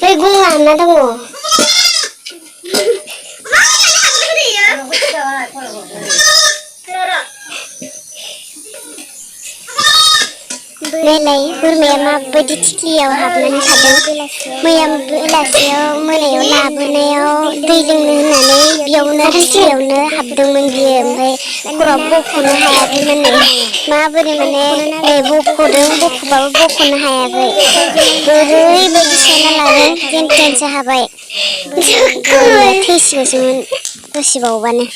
여기 공 하나 더. Melay gurmaya badi tikliyaw hablan kadang mayam belasyaw manayaw labunayaw dailing nunanay biyawna rasiyawna habdang manggiyam bay kurabbo kuna hayabi manay mabari manay boko dang boko baba boko na hayabi buruy badi sana lalang yen tensa habay Tesigo sumun kasibaw bane